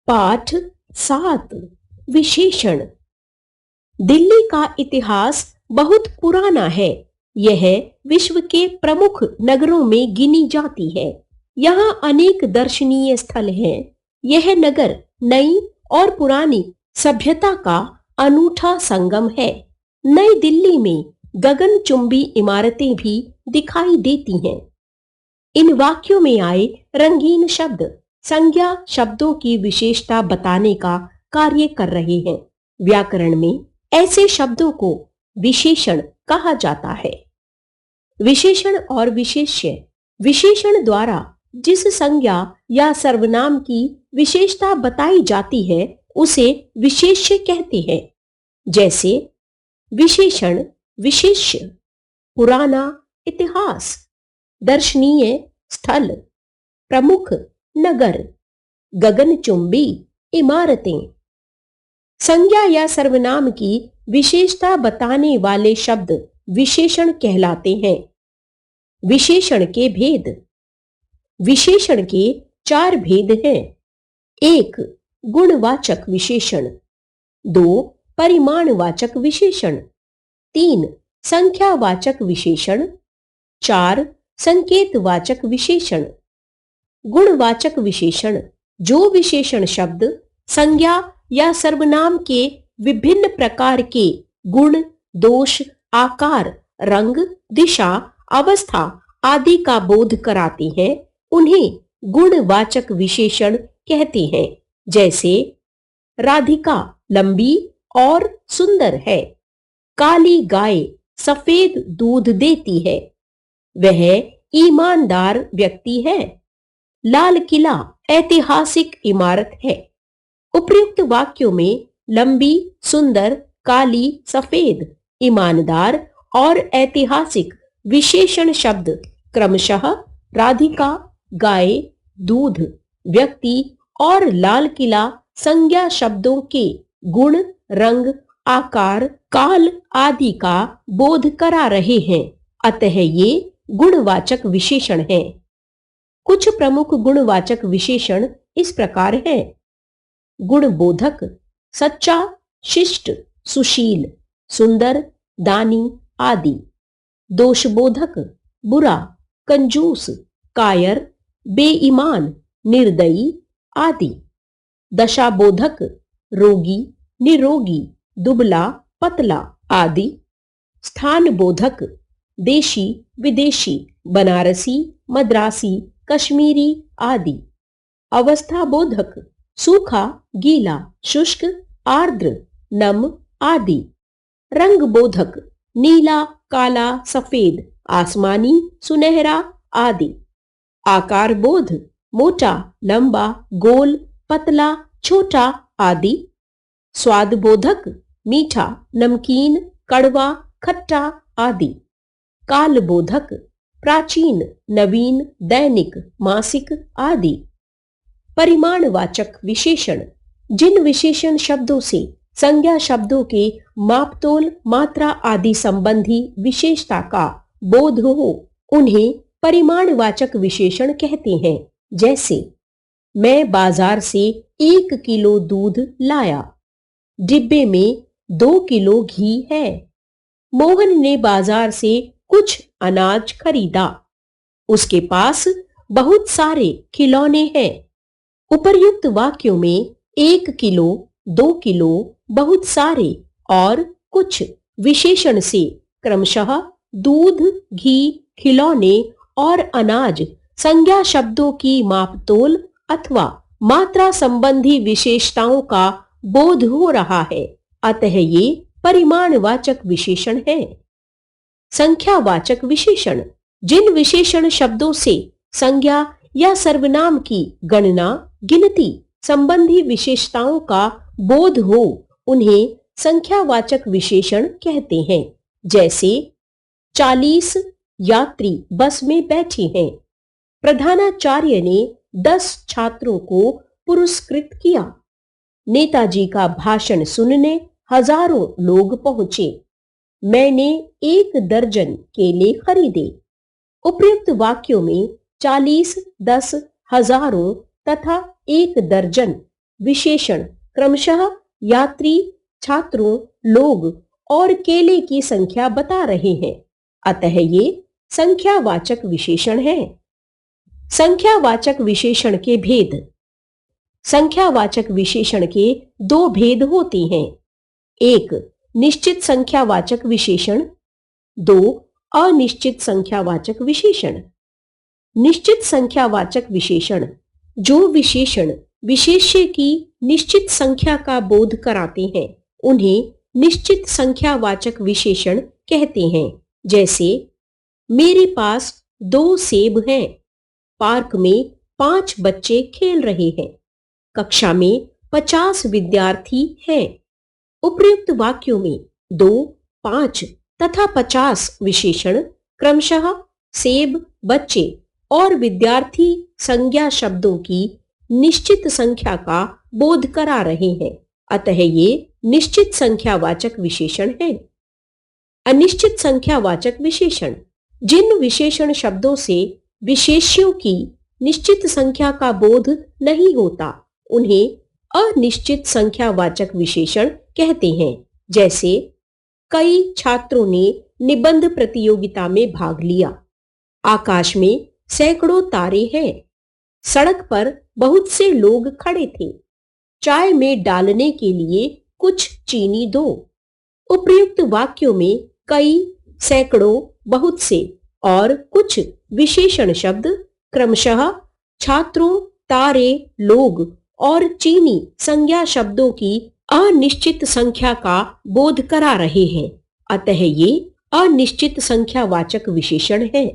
पाठ 7 विशेषण। दिल्ली का इतिहास बहुत पुराना है। यह विश्व के प्रमुख नगरों में गिनी जाती है। यहाँ अनेक दर्शनीय स्थल हैं। यह नगर नई और पुरानी सभ्यता का अनूठा संगम है। नई दिल्ली में गगनचुंबी इमारतें भी दिखाई देती हैं। इन वाक्यों में आए रंगीन शब्द संज्ञा शब्दों की विशेषता बताने का कार्य कर रहे हैं। व्याकरण में ऐसे शब्दों को विशेषण कहा जाता है। विशेषण और विशेष्य। विशेषण द्वारा जिस संज्ञा या सर्वनाम की विशेषता बताई जाती है उसे विशेष्य कहते हैं। जैसे विशेषण विशेष्य, पुराना इतिहास, दर्शनीय स्थल, प्रमुख नगर, गगनचुंबी इमारतें। संज्ञा या सर्वनाम की विशेषता बताने वाले शब्द विशेषण कहलाते हैं। विशेषण के भेद। विशेषण के 4 भेद हैं। 1 गुणवाचक विशेषण, 2 परिमाणवाचक विशेषण, 3 संख्यावाचक विशेषण, 4 संकेतवाचक विशेषण। गुणवाचक विशेषण जो विशेषण शब्द संज्ञा या सर्वनाम के विभिन्न प्रकार के गुण, दोष, आकार, रंग, दिशा, अवस्था आदि का बोध कराते हैं उन्हें गुणवाचक विशेषण कहते हैं। जैसे राधिका लंबी और सुंदर है। काली गाय सफेद दूध देती है। वह ईमानदार व्यक्ति है। लाल किला ऐतिहासिक इमारत है। उपर्युक्त वाक्यों में लंबी, सुंदर, काली, सफेद, ईमानदार और ऐतिहासिक विशेषण शब्द क्रमशः राधिका, गाय, दूध, व्यक्ति और लाल किला संज्ञा शब्दों के गुण, रंग, आकार, काल आदि का बोध करा रहे हैं। अतः ये गुणवाचक विशेषण हैं। कुछ प्रमुख गुणवाचक विशेषण इस प्रकार हैं। गुणबोधक सच्चा, शिष्ट, सुशील, सुंदर, दानी आदि। दोषबोधक बुरा, कंजूस, कायर, बेईमान, निर्दयी आदि। दशाबोधक रोगी, निरोगी, दुबला, पतला आदि। स्थान बोधक देशी, विदेशी, बनारसी, मद्रासी, कश्मीरी आदि। अवस्था बोधक सूखा, गीला, शुष्क, आर्द्र, नम आदि। रंग बोधक नीला, काला, सफेद, आसमानी, सुनहरा आदि। आकार बोध मोटा, लंबा, गोल, पतला, छोटा आदि। स्वाद बोधक मीठा, नमकीन, कड़वा, खट्टा आदि। काल बोधक प्राचीन, नवीन, दैनिक, मासिक आदि। परिमाणवाचक विशेषण जिन विशेषण शब्दों से संज्ञा शब्दों के मापतोल, मात्रा आदि संबंधी विशेषता का बोध हो उन्हें परिमाणवाचक विशेषण कहते हैं। जैसे मैं बाजार से 1 किलो दूध लाया। डिब्बे में 2 किलो घी है। मोहन ने बाजार से कुछ अनाज खरीदा। उसके पास बहुत सारे खिलौने हैं। उपर्युक्त वाक्यों में 1 किलो, 2 किलो, बहुत सारे और कुछ विशेषण से क्रमशः दूध, घी, खिलौने और अनाज संज्ञा शब्दों की मापतोल अथवा मात्रा संबंधी विशेषताओं का बोध हो रहा है। अतः ये परिमाणवाचक विशेषण हैं। संख्यावाचक विशेषण जिन विशेषण शब्दों से संज्ञा या सर्वनाम की गणना, गिनती संबंधी विशेषताओं का बोध हो उन्हें संख्यावाचक विशेषण कहते हैं। जैसे 40 यात्री बस में बैठे हैं। प्रधानाचार्य ने 10 छात्रों को पुरस्कृत किया। नेताजी का भाषण सुनने हजारों लोग पहुंचे। मैंने 1 दर्जन केले खरीदे। उपर्युक्त वाक्यों में 40, 10, हजारों तथा 1 दर्जन विशेषण क्रमशः यात्री, छात्रों, लोग और केले की संख्या बता रहे हैं, अतः ये संख्यावाचक विशेषण है। संख्यावाचक विशेषण के भेद। संख्यावाचक विशेषण के दो भेद होते हैं। एक निश्चित संख्यावाचक विशेषण, दो अनिश्चित संख्यावाचक विशेषण। निश्चित संख्यावाचक विशेषण जो विशेषण विशेष्य की निश्चित संख्या का बोध कराते हैं उन्हें निश्चित संख्यावाचक विशेषण कहते हैं। जैसे मेरे पास 2 सेब हैं, पार्क में 5 बच्चे खेल रहे हैं, कक्षा में 50 विद्यार्थी हैं। उपर्युक्त वाक्यों में 2, 5 तथा 50 विशेषण क्रमशः सेब, बच्चे और विद्यार्थी संज्ञा शब्दों की निश्चित संख्या का बोध करा रहे हैं, अतः ये निश्चित संख्यावाचक विशेषण हैं। अनिश्चित संख्यावाचक विशेषण जिन विशेषण शब्दों से विशेष्यों की निश्चित संख्या का बोध नहीं होता उन्हें अनिश्चित संख्यावाचक विशेषण कहते हैं। जैसे कई छात्रों ने निबंध प्रतियोगिता में भाग लिया, आकाश में सैकड़ों तारे हैं, सड़क पर बहुत से लोग खड़े थे, चाय में डालने के लिए कुछ चीनी दो। उपर्युक्त वाक्यों में कई, सैकड़ों, बहुत से और कुछ विशेषण शब्द क्रमशः छात्रों, तारे, लोग और चीनी संज्ञा शब्दों की अनिश्चित संख्या का बोध करा रहे हैं, अतः ये अनिश्चित संख्यावाचक विशेषण है।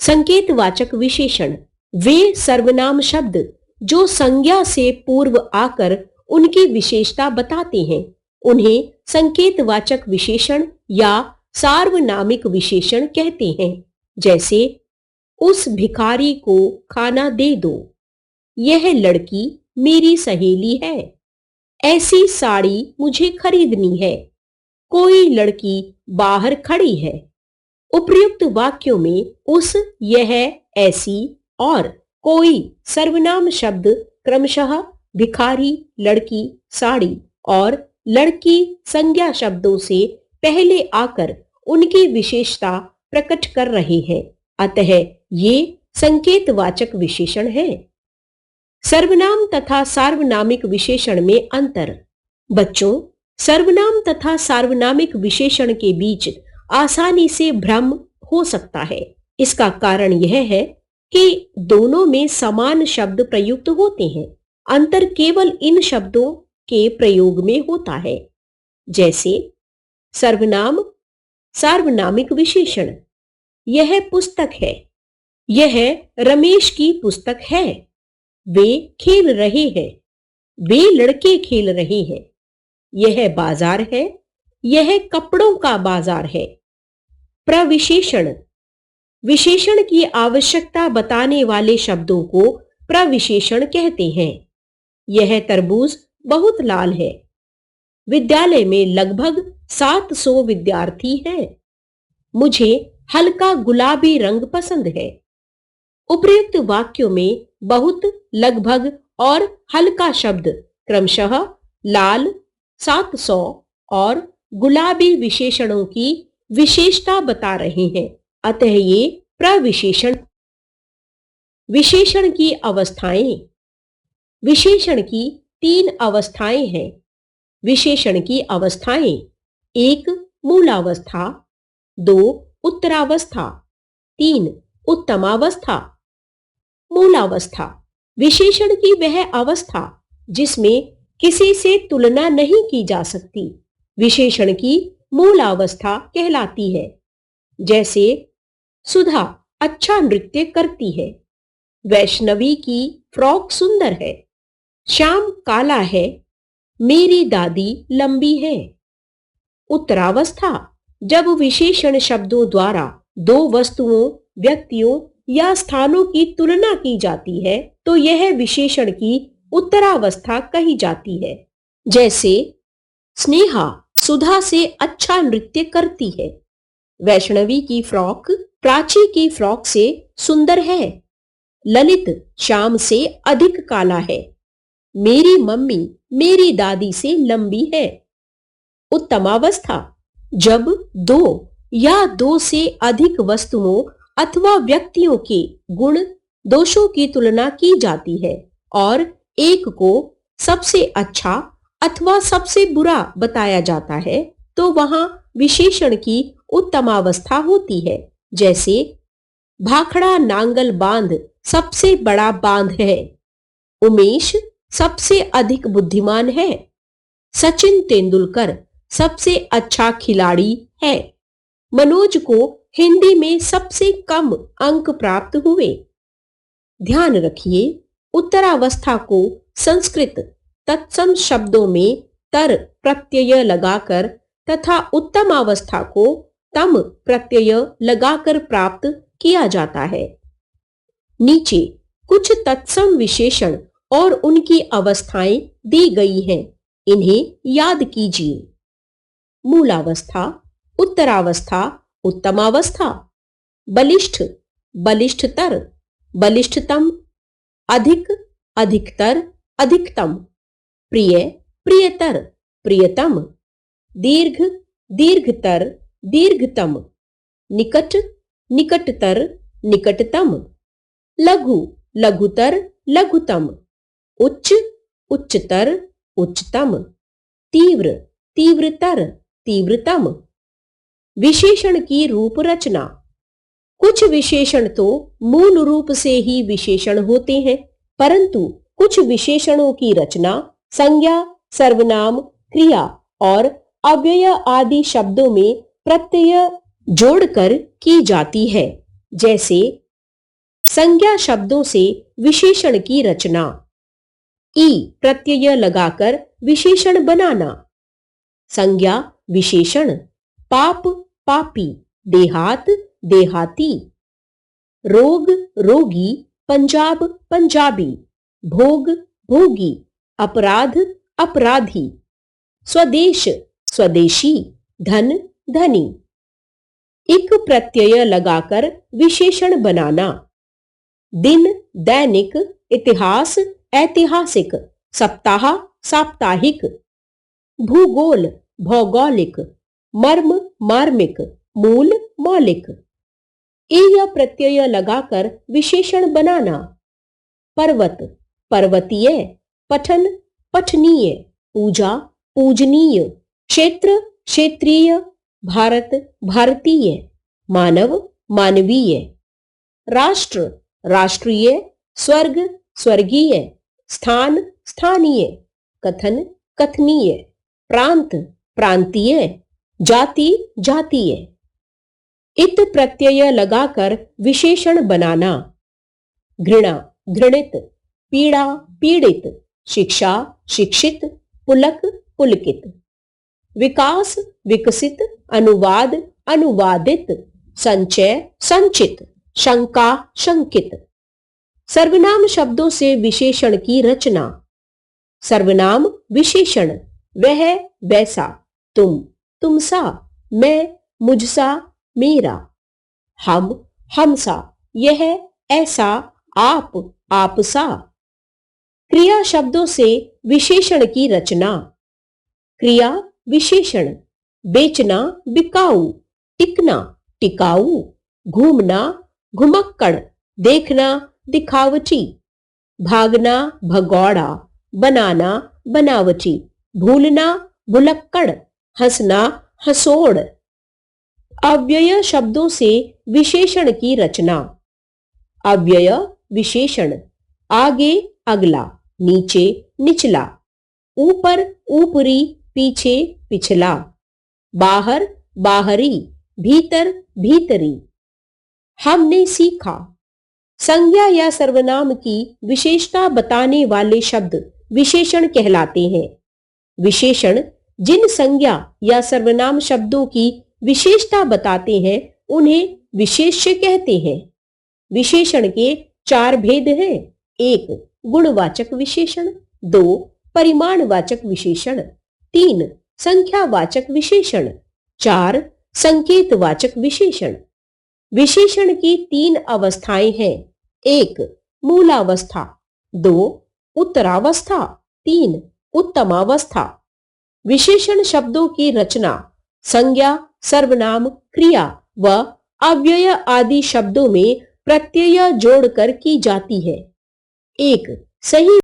संकेतवाचक विशेषण वे सर्वनाम शब्द जो संज्ञा से पूर्व आकर उनकी विशेषता बताते हैं उन्हें संकेतवाचक विशेषण या सार्वनामिक विशेषण कहते हैं। जैसे उस भिखारी को खाना दे दो, यह लड़की मेरी सहेली है, ऐसी साड़ी मुझे खरीदनी है, कोई लड़की बाहर खड़ी है। उपर्युक्त वाक्यों में उस, यह, ऐसी और कोई सर्वनाम शब्द क्रमशः भिखारी, लड़की, साड़ी और लड़की संज्ञा शब्दों से पहले आकर उनकी विशेषता प्रकट कर रहे हैं, अतः ये संकेतवाचक विशेषण है। सर्वनाम तथा सार्वनामिक विशेषण में अंतर। बच्चों, सर्वनाम तथा सार्वनामिक विशेषण के बीच आसानी से भ्रम हो सकता है। इसका कारण यह है कि दोनों में समान शब्द प्रयुक्त होते हैं, अंतर केवल इन शब्दों के प्रयोग में होता है। जैसे सर्वनाम सार्वनामिक विशेषण, यह पुस्तक है, यह रमेश की पुस्तक है, वे खेल रहे हैं, वे लड़के खेल रहे हैं, यह बाजार है, यह कपड़ों का बाजार है। प्रविशेषण विशेषण की आवश्यकता बताने वाले शब्दों को प्रविशेषण कहते हैं। यह तरबूज बहुत लाल है, विद्यालय में लगभग 700 विद्यार्थी हैं, मुझे हल्का गुलाबी रंग पसंद है। उपर्युक्त वाक्यों में बहुत, लगभग और हल्का शब्द क्रमशः लाल, 700 और गुलाबी विशेषणों की विशेषता बता रहे हैं, अतः ये प्रविशेषण। विशेषण की अवस्थाएं। विशेषण की 3 अवस्थाएं हैं। विशेषण की अवस्थाएं 1 मूलावस्था, 2 उत्तरावस्था, 3 उत्तमावस्था। मूलावस्था विशेषण की वह अवस्था जिसमें किसी से तुलना नहीं की जा सकती, विशेषण की मूलावस्था कहलाती है। जैसे सुधा अच्छा नृत्य करती है, वैष्णवी की फ्रॉक सुंदर है, श्याम काला है, मेरी दादी लंबी है। उत्तरावस्था जब विशेषण शब्दों द्वारा 2 वस्तुओं, व्यक्तियों या स्थानों की तुलना की जाती है तो यह विशेषण की उत्तरावस्था कही जाती है। जैसे स्नेहा सुधा से अच्छा नृत्य करती है, वैष्णवी की फ्रॉक प्राची की फ्रॉक से सुंदर है, ललित श्याम से अधिक काला है, मेरी मम्मी मेरी दादी से लंबी है। उत्तमावस्था, जब दो या दो से अधिक वस्तुओं अथवा व्यक्तियों के गुण दोषों की तुलना की जाती है और एक को सबसे अच्छा अथवा सबसे बुरा बताया जाता है, तो वहां विशेषण की उत्तमावस्था होती है। जैसे भाखड़ा नांगल बांध सबसे बड़ा बांध है। उमेश सबसे अधिक बुद्धिमान है। सचिन तेंदुलकर सबसे अच्छा खिलाड़ी है। मनोज को हिंदी में सबसे कम अंक प्राप्त हुए। ध्यान रखिए, उत्तरावस्था को संस्कृत तत्सम शब्दों में तर प्रत्यय लगाकर तथा उत्तमावस्था को तम प्रत्यय लगाकर प्राप्त किया जाता है। नीचे कुछ तत्सम विशेषण और उनकी अवस्थाएं दी गई हैं, इन्हें याद कीजिए। मूलावस्था, उत्तरावस्था, उत्तमावस्था। बलिष्ठ, बलिष्ठतर, बलिष्ठतम। अधिक, अधिकतर, अधिकतम। प्रिय, प्रियतर, प्रियतम। दीर्घ, दीर्घतर, दीर्घतम। निकट, निकटतर, निकटतम। लघु, लघुतर, लघुतम। उच्च, उच्चतर, उच्चतम। तीव्र, तीव्रतर, तीव्रतम। विशेषण की रूप रचना। कुछ विशेषण तो मूल रूप से ही विशेषण होते हैं, परंतु कुछ विशेषणों की रचना संज्ञा, सर्वनाम, क्रिया और अव्यय आदि शब्दों में प्रत्यय जोड़कर की जाती है। जैसे संज्ञा शब्दों से विशेषण की रचना। ई प्रत्यय लगाकर विशेषण बनाना। संज्ञा विशेषण। पाप, पापी। देहात, देहाती। रोग, रोगी। पंजाब, पंजाबी। भोग, भोगी। अपराध, अपराधी। स्वदेश, स्वदेशी। धन, धनी। एक प्रत्यय लगाकर विशेषण बनाना। दिन, दैनिक। इतिहास, ऐतिहासिक। सप्ताह, साप्ताहिक। भूगोल, भौगोलिक। मर्म, मार्मिक। मूल, मौलिक। एय प्रत्यय लगाकर विशेषण बनाना। पर्वत, पर्वतीय। पठन, पठनीय। पूजा, पूजनीय। क्षेत्र, क्षेत्रीय। भारत, भारतीय। मानव, मानवीय। राष्ट्र, राष्ट्रीय। स्वर्ग, स्वर्गीय। स्थान, स्थानीय। कथन, कथनीय। प्रांत, प्रांतीय। जाति, जातीय। इत प्रत्यय लगाकर विशेषण बनाना। घृणा, घृणित। पीड़ा, पीड़ित। शिक्षा, शिक्षित। पुलक, पुलकित। विकास, विकसित। अनुवाद, अनुवादित। संचय, संचित। शंका, शंकित। सर्वनाम शब्दों से विशेषण की रचना। सर्वनाम विशेषण। वह, वैसा। तुम, तुमसा। मैं, मुझसा, मेरा। हम, हमसा। यह, ऐसा। आप, आपसा। क्रिया शब्दों से विशेषण की रचना। क्रिया विशेषण। बेचना, बिकाऊ। टिकना, टिकाऊ। घूमना, घुमक्कड़। देखना, दिखावटी। भागना, भगौड़ा। बनाना, बनावटी। भूलना, भुलक्कड़। हंसना, हंसोड़। अव्यय शब्दों से विशेषण की रचना। अव्यय विशेषण। आगे, अगला। नीचे, निचला। ऊपर, ऊपरी। पीछे, पिछला। बाहर, बाहरी। भीतर, भीतरी। हमने सीखा। संज्ञा या सर्वनाम की विशेषता बताने वाले शब्द विशेषण कहलाते हैं। विशेषण जिन संज्ञा या सर्वनाम शब्दों की विशेषता बताते हैं, उन्हें विशेष्य कहते हैं। विशेषण के चार भेद हैं। एक, गुणवाचक विशेषण। दो, परिमाणवाचक विशेषण। तीन, संख्यावाचक विशेषण। चार, संकेतवाचक विशेषण। विशेषण की तीन अवस्थाएं हैं। एक, मूलावस्था। दो, उत्तरावस्था। 3. उत्तमावस्था। विशेषण शब्दों की रचना संज्ञा, सर्वनाम, क्रिया व अव्यय आदि शब्दों में प्रत्यय जोड़कर की जाती है। एक सही